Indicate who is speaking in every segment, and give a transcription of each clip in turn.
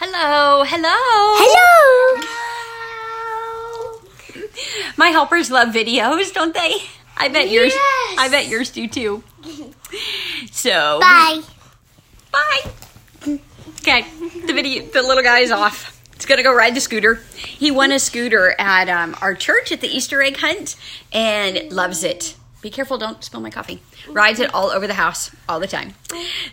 Speaker 1: Hello, hello.
Speaker 2: Hello.
Speaker 1: My helpers love videos, don't they? I bet yours.
Speaker 2: Yes.
Speaker 1: I bet yours do too. So
Speaker 2: Bye.
Speaker 1: bye. Okay, the little guy is off. He's gonna go ride the scooter. He won a scooter at our church at the Easter egg hunt and loves it. Be careful, don't spill my coffee. Rides it all over the house all the time.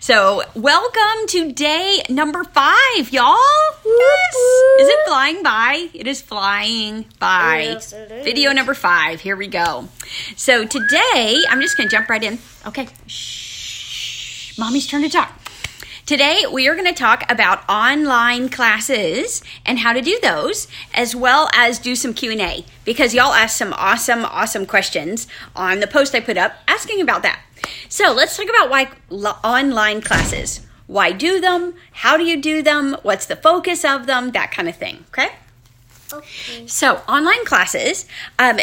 Speaker 1: So, welcome to day number 5, y'all. Yes. Is it flying by? It is flying by.
Speaker 2: Yes, it is.
Speaker 1: Video number 5. Here we go. So, today, I'm just going to jump right in. Okay. Shh. Mommy's turn to talk. Today, we are going to talk about online classes and how to do those, as well as do some Q&A, because y'all asked some awesome questions on the post I put up asking about that. So let's talk about why online classes. Why do them? How do you do them? What's the focus of them? That kind of thing, okay?
Speaker 2: Okay.
Speaker 1: So online classes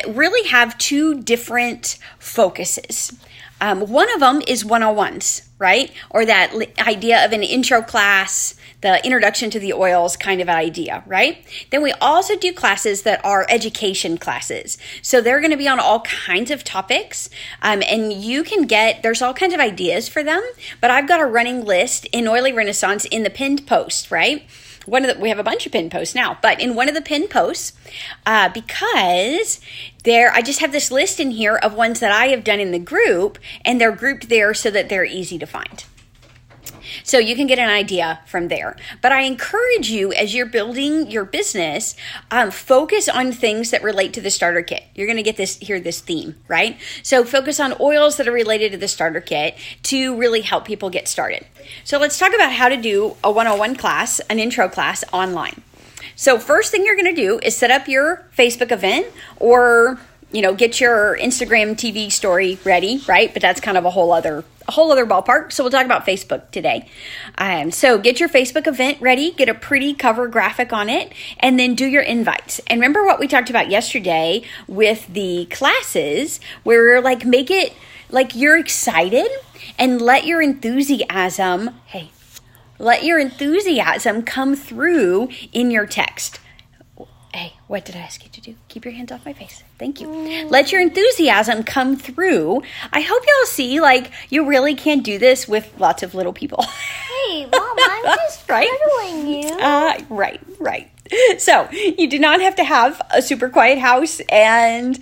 Speaker 1: really have 2 different focuses. One of them is one-on-ones, right? Or that idea of an intro class, the introduction to the oils kind of idea, right? Then we also do classes that are education classes. So they're going to be on all kinds of topics. And you can there's all kinds of ideas for them, but I've got a running list in Oily Renaissance in the pinned post, right? We have a bunch of pinned posts now, but in one of the pinned posts, because I just have this list in here of ones that I have done in the group, and they're grouped there so that they're easy to find. So you can get an idea from there. But I encourage you, as you're building your business, focus on things that relate to the starter kit. You're going to hear this theme, right? So focus on oils that are related to the starter kit to really help people get started. So let's talk about how to do a 101 class, an intro class online. So first thing you're going to do is set up your Facebook event, or get your Instagram TV story ready, right? But that's kind of a whole other ballpark. So we'll talk about Facebook today. So get your Facebook event ready, get a pretty cover graphic on it, and then do your invites. And remember what we talked about yesterday with the classes, where make it like you're excited and let your enthusiasm come through in your text. Hey, what did I ask you to do? Keep your hands off my face. Thank you. Let your enthusiasm come through. I hope y'all see, you really can do this with lots of little people.
Speaker 2: Hey, Mom, I'm just cuddling you.
Speaker 1: Right. So, you do not have to have a super quiet house, and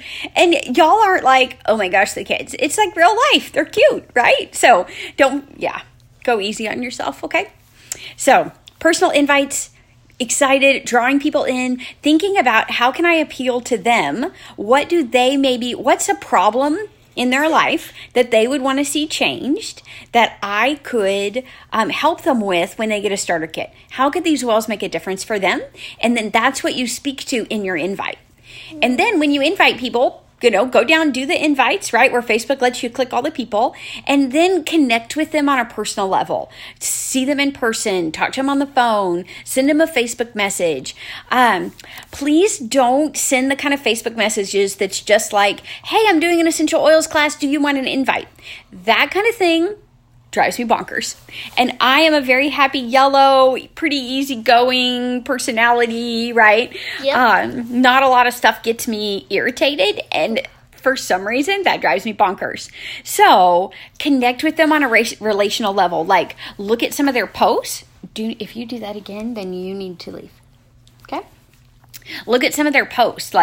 Speaker 1: y'all aren't like, oh my gosh, the kids. It's like real life. They're cute, right? So, go easy on yourself, okay? So, personal invites. Excited, drawing people in, thinking about how can I appeal to them? What's a problem in their life that they would want to see changed that I could help them with when they get a starter kit? How could these oils make a difference for them? And then that's what you speak to in your invite. And then when you invite people, go down, do the invites, right? Where Facebook lets you click all the people, and then connect with them on a personal level. See them in person, talk to them on the phone, send them a Facebook message. Please don't send the kind of Facebook messages that's just like, hey, I'm doing an essential oils class. Do you want an invite? That kind of thing drives me bonkers. And I am a very happy yellow, pretty easygoing personality, right?
Speaker 2: Yep.
Speaker 1: Not a lot of stuff gets me irritated, and for some reason that drives me bonkers. So connect with them on a relational level. Look at some of their posts. If you do that again, then you need to leave. Okay? Look at some of their posts,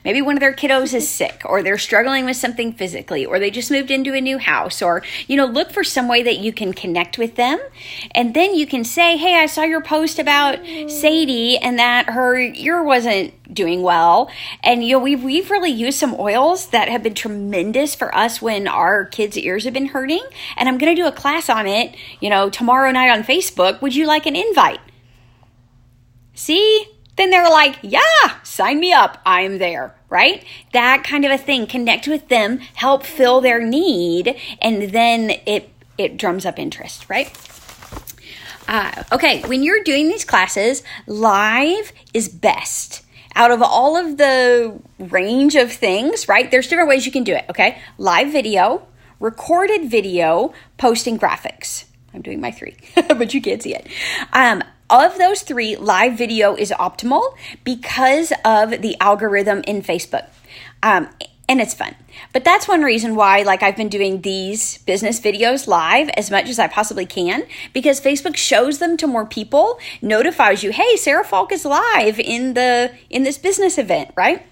Speaker 1: maybe one of their kiddos is sick, or they're struggling with something physically, or they just moved into a new house, or, look for some way that you can connect with them. And then you can say, hey, I saw your post about Sadie and that her ear wasn't doing well. And, we've really used some oils that have been tremendous for us when our kids' ears have been hurting. And I'm going to do a class on it, tomorrow night on Facebook. Would you like an invite? See? Then they're like, yeah, sign me up. I'm there, right? That kind of a thing. Connect with them, help fill their need, and then it drums up interest, right? Okay, when you're doing these classes, live is best. Out of all of the range of things, right? There's different ways you can do it, okay? Live video, recorded video, posting graphics. I'm doing my 3, but you can't see it. of those three, live video is optimal because of the algorithm in Facebook. And it's fun. But that's one reason why, like, I've been doing these business videos live as much as I possibly can, because Facebook shows them to more people, notifies you, hey, Sarah Falk is live in this business event, right?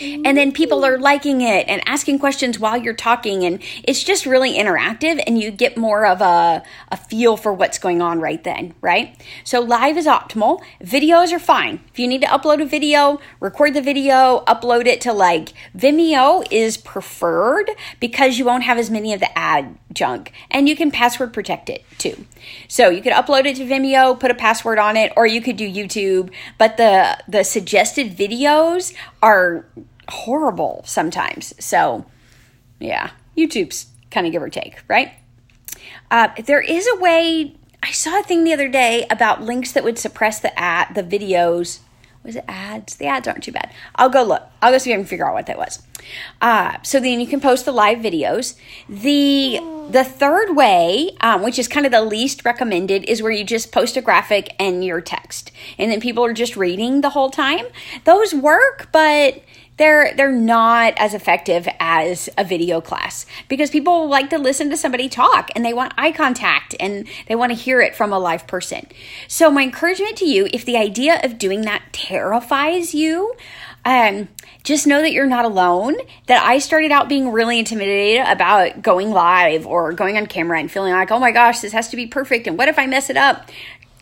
Speaker 1: And then people are liking it and asking questions while you're talking, and it's just really interactive, and you get more of a feel for what's going on right then, right? So live is optimal. Videos are fine. If you need to upload a video, record the video, upload it to like Vimeo is preferred because you won't have as many of the ad junk, and you can password protect it too. So you could upload it to Vimeo, put a password on it, or you could do YouTube, but the suggested videos are horrible sometimes. So yeah, YouTube's kind of give or take, right? There is a way. I saw a thing the other day about links that would suppress the videos. Was it ads? The ads aren't too bad. I'll go look. I'll go see if I can figure out what that was. So then you can post the live videos. The third way, which is kind of the least recommended, is where you just post a graphic and your text, and then people are just reading the whole time. Those work, but they're not as effective as a video class, because people like to listen to somebody talk, and they want eye contact, and they want to hear it from a live person. So my encouragement to you, if the idea of doing that terrifies you, just know that you're not alone, that I started out being really intimidated about going live or going on camera and feeling like, oh my gosh, this has to be perfect, and what if I mess it up?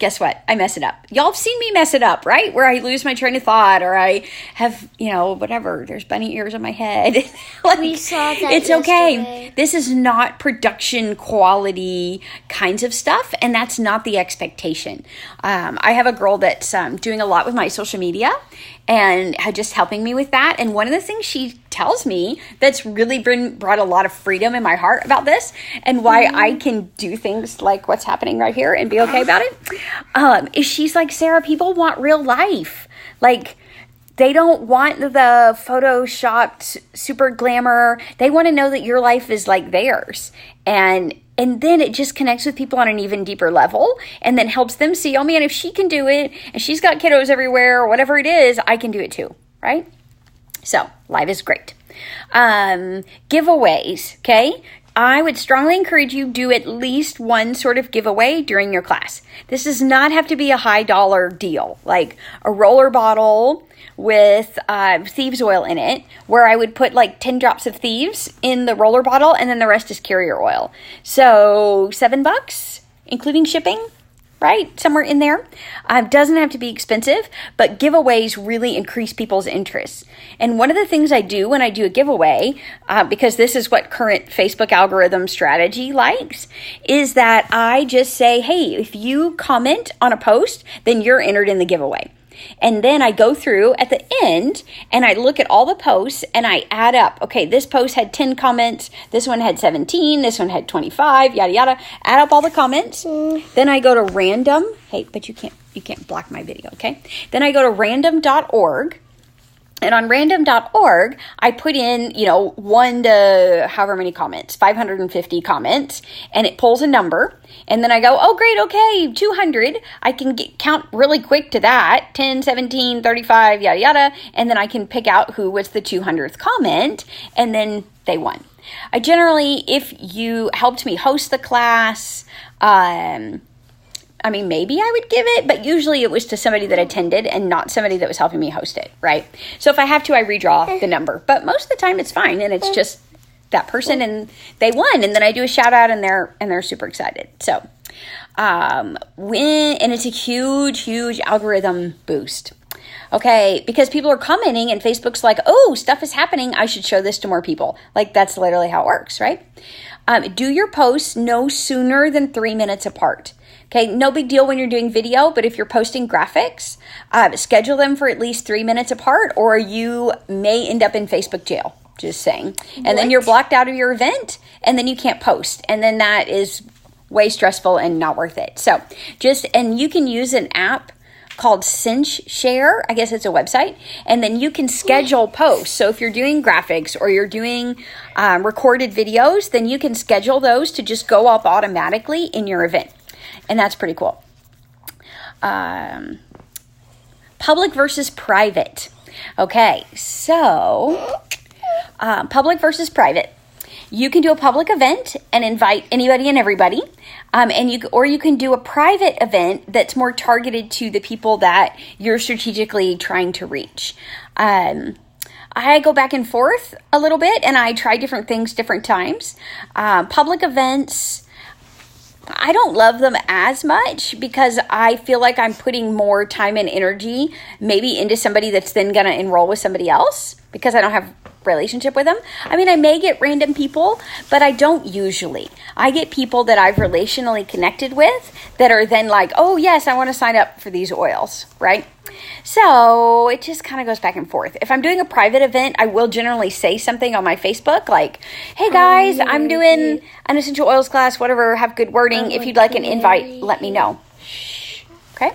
Speaker 1: Guess what? I mess it up. Y'all have seen me mess it up, right? Where I lose my train of thought, or I have, whatever. There's bunny ears on my head. Like,
Speaker 2: we saw that
Speaker 1: it's
Speaker 2: yesterday.
Speaker 1: okay. This is not production quality kinds of stuff, and that's not the expectation. I have a girl that's doing a lot with my social media and just helping me with that. And one of the things she tells me that's really brought a lot of freedom in my heart about this, and why I can do things like what's happening right here and be okay about it, is she's like, Sarah, people want real life. Like, they don't want the photoshopped super glamour. They want to know that your life is like theirs. And then it just connects with people on an even deeper level, and then helps them see, oh man, if she can do it, and she's got kiddos everywhere, or whatever it is, I can do it too, right? So live is great. Giveaways, okay? I would strongly encourage you do at least one sort of giveaway during your class. This does not have to be a high dollar deal, like a roller bottle with thieves oil in it, where I would put like 10 drops of thieves in the roller bottle, and then the rest is carrier oil. So $7, including shipping, right? Somewhere in there. Doesn't have to be expensive, but giveaways really increase people's interest. And one of the things I do when I do a giveaway, because this is what current Facebook algorithm strategy likes, is that I just say, hey, if you comment on a post, then you're entered in the giveaway. And then I go through at the end and I look at all the posts and I add up. Okay, this post had 10 comments. This one had 17. This one had 25, yada, yada. Add up all the comments. Then I go to random. Hey, but you can't block my video, okay? Then I go to random.org. And on random.org, I put in, 1 to however many comments, 550 comments, and it pulls a number. And then I go, oh, great, okay, 200. I can count really quick to that, 10, 17, 35, yada, yada. And then I can pick out who was the 200th comment, and then they won. I generally, if you helped me host the class, maybe I would give it, but usually it was to somebody that attended and not somebody that was helping me host it, right? So if I have to, I redraw the number. But most of the time it's fine, and it's just that person and they won, and then I do a shout out and they're super excited. So and it's a huge algorithm boost. Okay, because people are commenting and Facebook's like, oh, stuff is happening, I should show this to more people. Like, that's literally how it works, right? Do your posts no sooner than 3 minutes apart. Okay, no big deal when you're doing video, but if you're posting graphics, schedule them for at least 3 minutes apart, or you may end up in Facebook jail, just saying. And then you're blocked out of your event, and then you can't post. And then that is way stressful and not worth it. So and you can use an app called Cinch Share. I guess it's a website. And then you can schedule posts. So if you're doing graphics or you're doing recorded videos, then you can schedule those to just go up automatically in your event. And that's pretty cool. Public versus private. Okay, so public versus private. You can do a public event and invite anybody and everybody, and you can do a private event that's more targeted to the people that you're strategically trying to reach. I go back and forth a little bit, and I try different things different times. Public events, I don't love them as much because I feel like I'm putting more time and energy maybe into somebody that's then going to enroll with somebody else because I don't have relationship with them. I mean, I may get random people, but I don't usually. I get people that I've relationally connected with that are then like, oh yes, I want to sign up for these oils, right? So it just kind of goes back and forth. If I'm doing a private event, I will generally say something on my Facebook like, hey guys, I'm doing an essential oils class, whatever, have good wording. If you'd like an invite, let me know. Okay?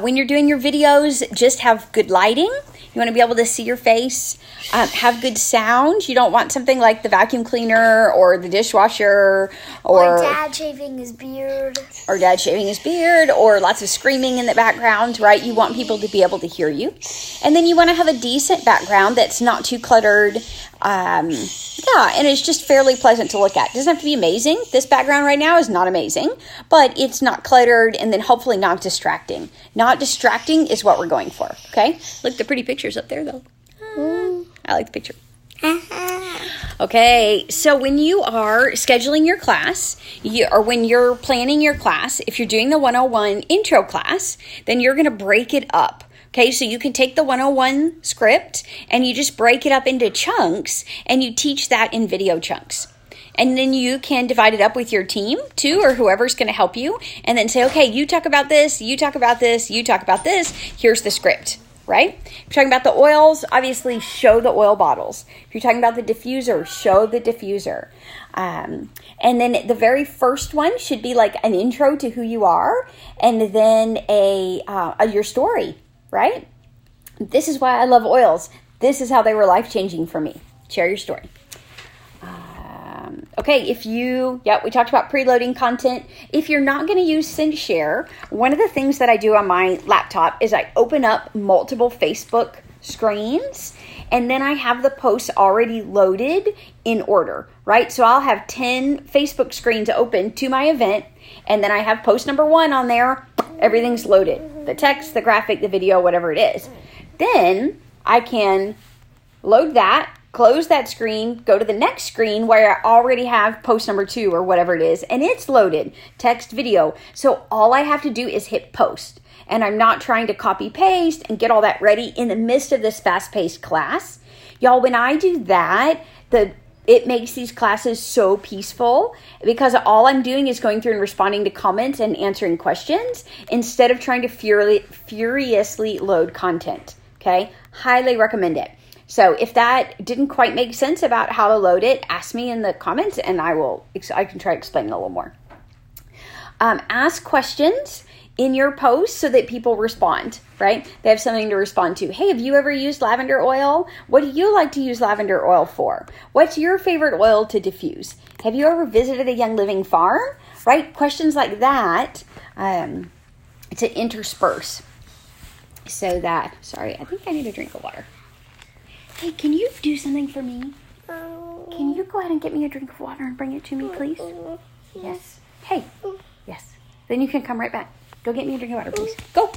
Speaker 1: When you're doing your videos, just have good lighting. You want to be able to see your face, have good sound. You don't want something like the vacuum cleaner or the dishwasher or
Speaker 2: dad shaving his beard.
Speaker 1: Or dad shaving his beard or lots of screaming in the background, right? You want people to be able to hear you. And then you want to have a decent background that's not too cluttered. And it's just fairly pleasant to look at. It doesn't have to be amazing. This background right now is not amazing, but it's not cluttered and then hopefully not distracting. Not distracting is what we're going for, okay? Look, the pretty pictures up there, though. I like the picture. Okay, so when you are scheduling your class, or when you're planning your class, if you're doing the 101 intro class, then you're going to break it up. Okay, so you can take the 101 script and you just break it up into chunks and you teach that in video chunks. And then you can divide it up with your team too, or whoever's going to help you, and then say, okay, you talk about this, you talk about this, you talk about this, here's the script, right? If you're talking about the oils, obviously show the oil bottles. If you're talking about the diffuser, show the diffuser. And then the very first one should be like an intro to who you are, and then your story. Right? This is why I love oils. This is how they were life-changing for me. Share your story. Okay, we talked about preloading content. If you're not going to use SendShare, one of the things that I do on my laptop is I open up multiple Facebook screens, and then I have the posts already loaded in order, right? So I'll have 10 Facebook screens open to my event, and then I have post number 1 on there. Everything's loaded. The text, the graphic, the video, whatever it is. Then I can load that, close that screen, go to the next screen where I already have post number 2 or whatever it is, and it's loaded, text, video. So all I have to do is hit post. And I'm not trying to copy paste and get all that ready in the midst of this fast-paced class. Y'all, when I do that, it makes these classes so peaceful because all I'm doing is going through and responding to comments and answering questions instead of trying to furiously load content. Okay? Highly recommend it. So if that didn't quite make sense about how to load it, ask me in the comments and I can try explaining a little more. Ask questions in your post so that people respond, right? They have something to respond to. Hey, have you ever used lavender oil? What do you like to use lavender oil for? What's your favorite oil to diffuse? Have you ever visited a Young Living farm? Right? Questions like that to intersperse so that, sorry, I think I need a drink of water. Hey, can you do something for me? Can you go ahead and get me a drink of water and bring it to me, please? Yes. Hey, yes. Then you can come right back. Go get me a drink of water, please. Go.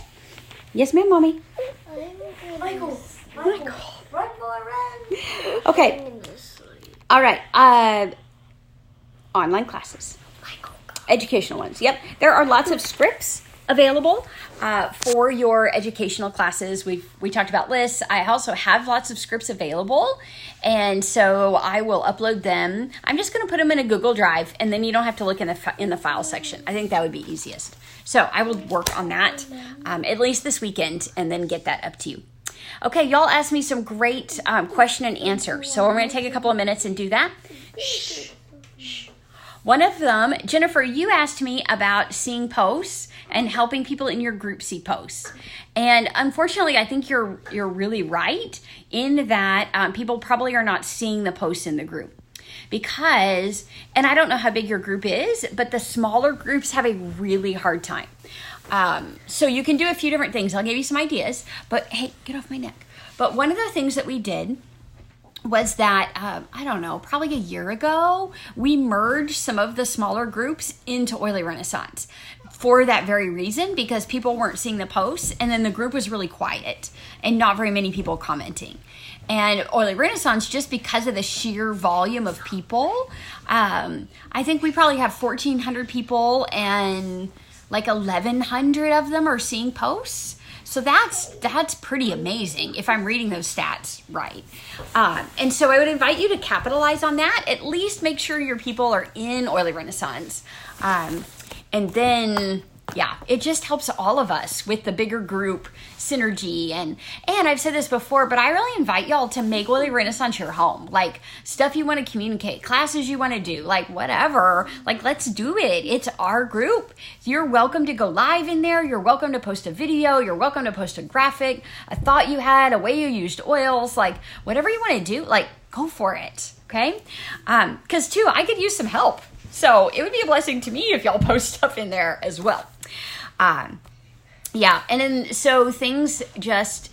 Speaker 1: Yes, ma'am, Mommy.
Speaker 2: Michael.
Speaker 1: Run,
Speaker 2: boy, run.
Speaker 1: Okay. All right. Online classes. Educational ones. Yep. There are lots of scripts available for your educational classes. We talked about lists. I also have lots of scripts available, and so I will upload them. I'm just going to put them in a Google Drive, and then you don't have to look in the file section. I think that would be easiest. So I will work on that at least this weekend, and then get that up to you. Okay, y'all asked me some great question and answer, so we're going to take a couple of minutes and do that. Shh. One of them, Jennifer, you asked me about seeing posts and helping people in your group see posts. And unfortunately, I think you're really right in that people probably are not seeing the posts in the group. Because, and I don't know how big your group is, but the smaller groups have a really hard time. So you can do a few different things. I'll give you some ideas, but hey, get off my neck. But one of the things that we did was that, I don't know, probably a year ago, we merged some of the smaller groups into Oily Renaissance for that very reason, because people weren't seeing the posts, and then the group was really quiet and not very many people commenting. And Oily Renaissance, just because of the sheer volume of people, I think we probably have 1,400 people and like 1,100 of them are seeing posts. So that's pretty amazing if I'm reading those stats right. And so I would invite you to capitalize on that. At least make sure your people are in Oily Renaissance. And then, yeah, it just helps all of us with the bigger group synergy. And I've said this before, but I really invite y'all to make Oily Renaissance your home. Like, stuff you want to communicate, classes you want to do, like whatever. Like, let's do it. It's our group. You're welcome to go live in there. You're welcome to post a video. You're welcome to post a graphic, a thought you had, a way you used oils, like whatever you want to do, like go for it. Okay? Because too, I could use some help. So it would be a blessing to me if y'all post stuff in there as well. Yeah, and then so things just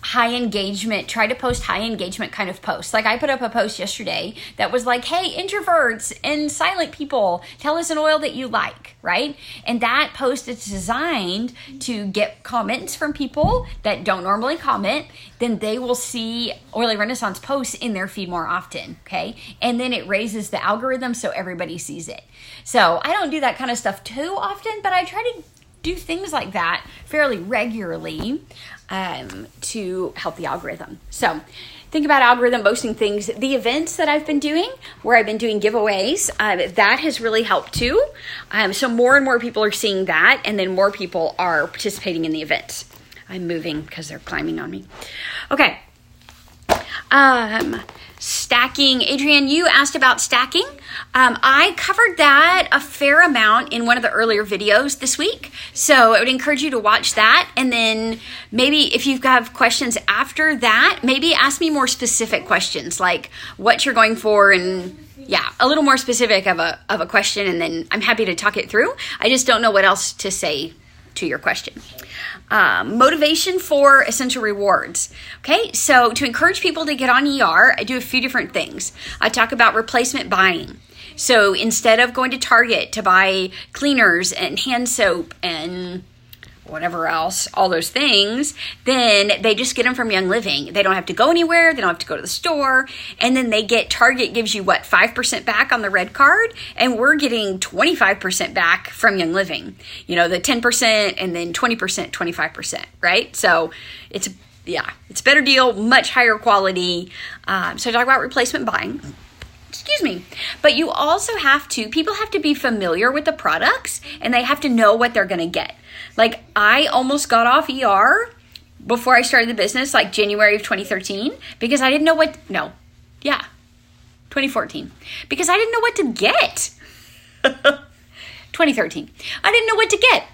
Speaker 1: high engagement, try to post high engagement kind of posts. Like I put up a post yesterday that was like, hey, introverts and silent people, tell us an oil that you like, right? And that post is designed to get comments from people that don't normally comment. Then they will see Oily Renaissance posts in their feed more often, okay? And then it raises the algorithm so everybody sees it. So I don't do that kind of stuff too often, but I try to do things like that fairly regularly to help the algorithm. So think about algorithm boosting things. The events that I've been doing, where I've been doing giveaways, that has really helped too. So more and more people are seeing that, and then more people are participating in the events. I'm moving because they're climbing on me. Okay. Stacking. Adrienne, you asked about stacking. I covered that a fair amount in one of the earlier videos this week. So I would encourage you to watch that. And then maybe if you have questions after that, maybe ask me more specific questions, like what you're going for, and yeah, a little more specific of a question. And then I'm happy to talk it through. I just don't know what else to say to your question. Motivation for essential rewards. Okay, so to encourage people to get on ER, I do a few different things. I talk about replacement buying. So instead of going to Target to buy cleaners and hand soap and whatever else, all those things, then they just get them from Young Living. They don't have to go anywhere. They don't have to go to the store. And then Target gives you 5% back on the red card, and we're getting 25% back from Young Living. You know, the 10% and then 20%, 25%, right? So it's a better deal, much higher quality. So I talk about replacement buying. Excuse me. But you also people have to be familiar with the products, and they have to know what they're going to get. Like, I almost got off ER before I started the business, like January of 2013, because I didn't know 2014, because I didn't know what to get. 2013. I didn't know what to get.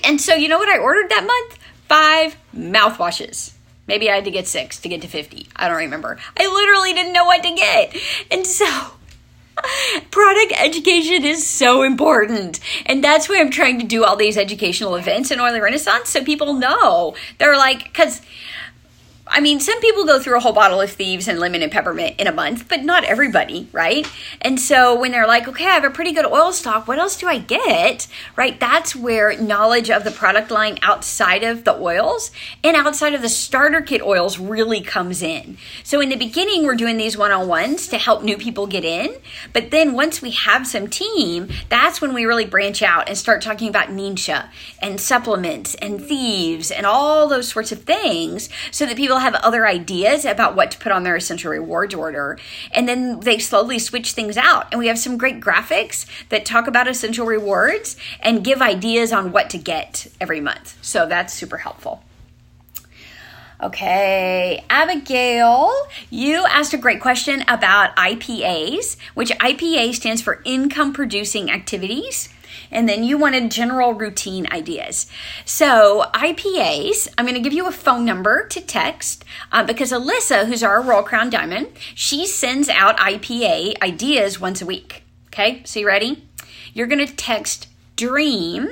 Speaker 1: And so you know what I ordered that month? 5 mouthwashes. Maybe I had to get 6 to get to 50. I don't remember. I literally didn't know what to get. And so product education is so important. And that's why I'm trying to do all these educational events in Oily Renaissance, so people know. They're like, because I mean, some people go through a whole bottle of Thieves and lemon and peppermint in a month, but not everybody, right? And so when they're like, okay, I have a pretty good oil stock, what else do I get, right? That's where knowledge of the product line outside of the oils and outside of the starter kit oils really comes in. So in the beginning, we're doing these one-on-ones to help new people get in. But then once we have some team, that's when we really branch out and start talking about Ningxia and supplements and Thieves and all those sorts of things, so that people have other ideas about what to put on their essential rewards order. And then they slowly switch things out. And we have some great graphics that talk about essential rewards and give ideas on what to get every month. So that's super helpful. Okay, Abigail, you asked a great question about IPAs, which IPA stands for income producing activities. And then you wanted general routine ideas. So IPAs, I'm going to give you a phone number to text because Alyssa, who's our Royal Crown Diamond, she sends out IPA ideas once a week. Okay, so you ready? You're going to text DREAM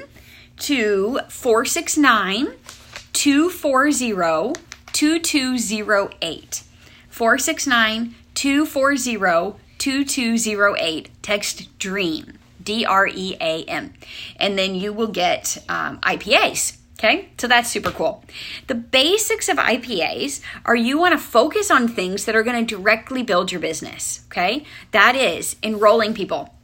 Speaker 1: to 469-240-2208. 469-240-2208. Text DREAM, DREAM. And then you will get IPAs. Okay, so that's super cool. The basics of IPAs are you want to focus on things that are going to directly build your business. Okay, that is enrolling people.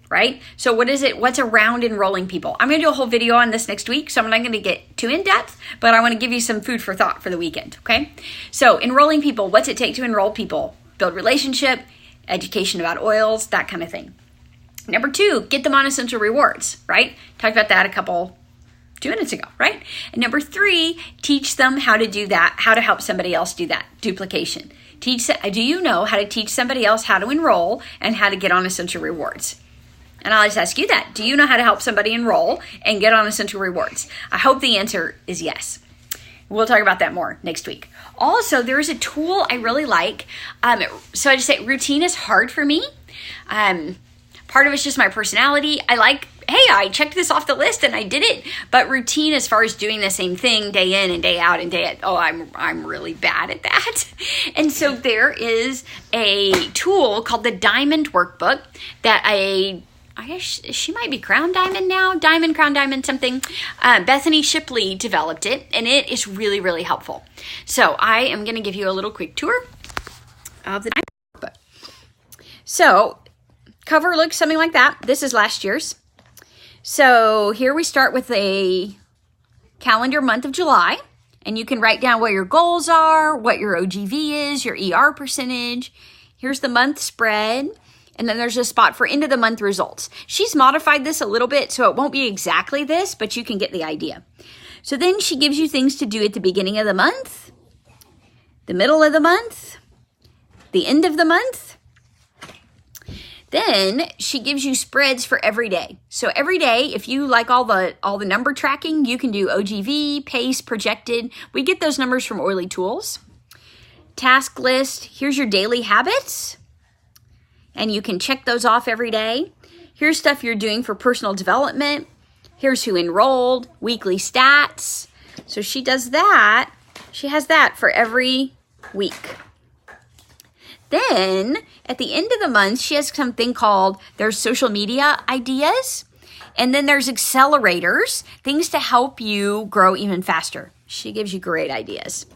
Speaker 1: Right? So what is it? What's around enrolling people? I'm going to do a whole video on this next week, so I'm not going to get too in depth, but I want to give you some food for thought for the weekend. Okay? So enrolling people, what's it take to enroll people? Build relationship, education about oils, that kind of thing. Number 2, get them on Essential Rewards, right? Talked about that 2 minutes ago, right? And number 3, teach them how to do that, how to help somebody else do that, duplication. Do you know how to teach somebody else how to enroll and how to get on Essential Rewards? And I'll just ask you that. Do you know how to help somebody enroll and get on Essential Rewards? I hope the answer is yes. We'll talk about that more next week. Also, there is a tool I really like. So I just say routine is hard for me. Part of it's just my personality. I checked this off the list and I did it. But routine, as far as doing the same thing day in and day out and day out, I'm really bad at that. And so there is a tool called the Diamond Workbook that I guess she might be Crown Diamond now, Crown Diamond something. Bethany Shipley developed it, and it is really, really helpful. So I am going to give you a little quick tour of the Diamond Workbook. So cover looks something like that. This is last year's. So here we start with a calendar month of July, and you can write down what your goals are, what your OGV is, your ER percentage. Here's the month spread. And then there's a spot for end of the month results. She's modified this a little bit, so it won't be exactly this, but you can get the idea. So then she gives you things to do at the beginning of the month, the middle of the month, the end of the month. Then she gives you spreads for every day. So every day, if you like all the number tracking, you can do OGV, pace, projected. We get those numbers from Oily Tools. Task list, here's your daily habits. And you can check those off every day. Here's stuff you're doing for personal development. Here's who enrolled, weekly stats. So she does that. She has that for every week. Then at the end of the month, she has something called there's social media ideas. And then there's accelerators, things to help you grow even faster. She gives you great ideas.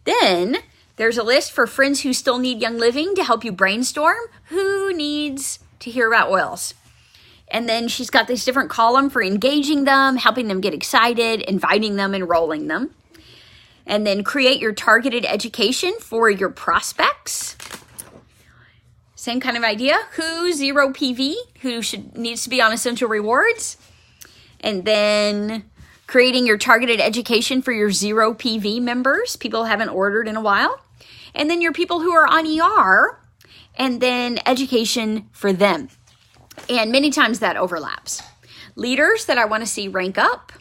Speaker 1: Then there's a list for friends who still need Young Living to help you brainstorm who needs to hear about oils. And then she's got this different column for engaging them, helping them get excited, inviting them, enrolling them. And then create your targeted education for your prospects. Same kind of idea. Who zero PV, who needs to be on Essential Rewards. And then creating your targeted education for your zero PV members, people who haven't ordered in a while. And then your people who are on ER, and then education for them. And many times that overlaps. Leaders that I want to see rank up.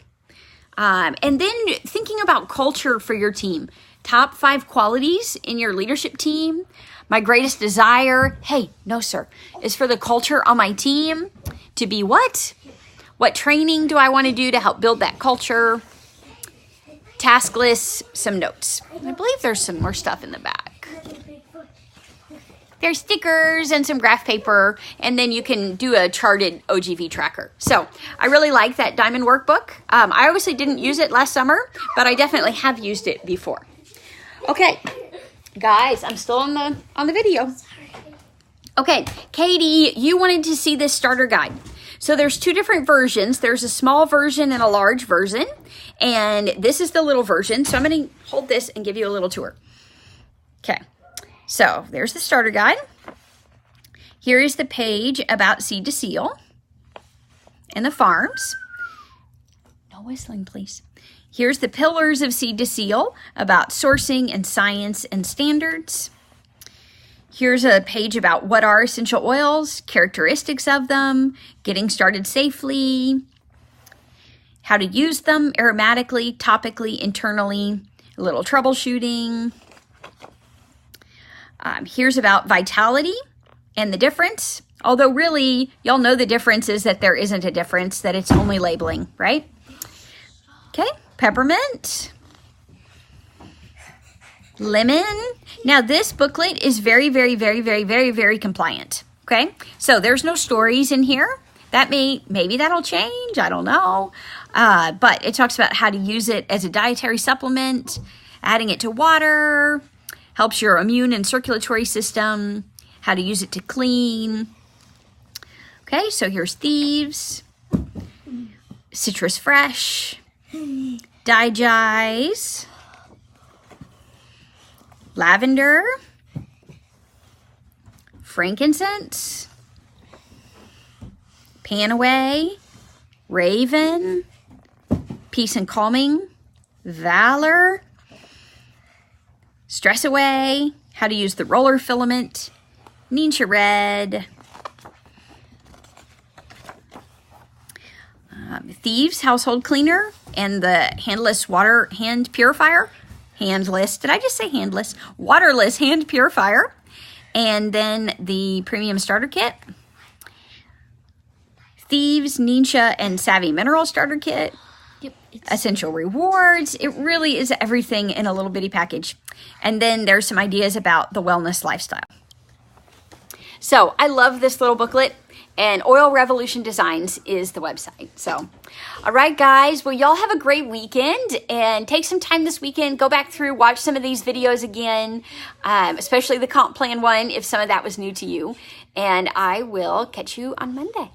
Speaker 1: And then thinking about culture for your team. Top 5 qualities in your leadership team. My greatest desire, hey, no sir, is for the culture on my team to be what? What training do I want to do to help build that culture? Task lists, some notes. I believe there's some more stuff in the back. There's stickers and some graph paper, and then you can do a charted OGV tracker. So I really like that Diamond Workbook. I obviously didn't use it last summer, but I definitely have used it before. Okay, guys, I'm still on the video. Okay, Katie, you wanted to see this starter guide. So there's 2 different versions. There's a small version and a large version, and this is the little version. So I'm going to hold this and give you a little tour. Okay. So there's the starter guide. Here is the page about Seed to Seal and the farms. No whistling, please. Here's the pillars of Seed to Seal about sourcing and science and standards. Here's a page about what are essential oils, characteristics of them, getting started safely, how to use them aromatically, topically, internally, a little troubleshooting. Here's about vitality and the difference. Although really, y'all know the difference is that there isn't a difference, that it's only labeling, right? Okay, peppermint, lemon. Now this booklet is very, very, very, very, very, very compliant. Okay, so there's no stories in here. That maybe that'll change. I don't know. But it talks about how to use it as a dietary supplement, adding it to water, helps your immune and circulatory system, how to use it to clean. Okay, so here's Thieves, Citrus Fresh, Digize, Lavender, Frankincense, Panaway, Raven, Peace and Calming, Valor, Stress Away, how to use the roller filament, Ningxia Red, Thieves Household Cleaner, and the Handless Water Hand Purifier. Handless, did I just say handless? Waterless Hand Purifier. And then the Premium Starter Kit. Thieves, Ningxia, and Savvy Mineral Starter Kit.
Speaker 2: Yep.
Speaker 1: Essential Rewards. It really is everything in a little bitty package. And then there's some ideas about the wellness lifestyle. So I love this little booklet, and Oil Revolution Designs is the website. So, all right, guys. Well, y'all have a great weekend, and take some time this weekend. Go back through, watch some of these videos again, especially the comp plan one, if some of that was new to you. And I will catch you on Monday.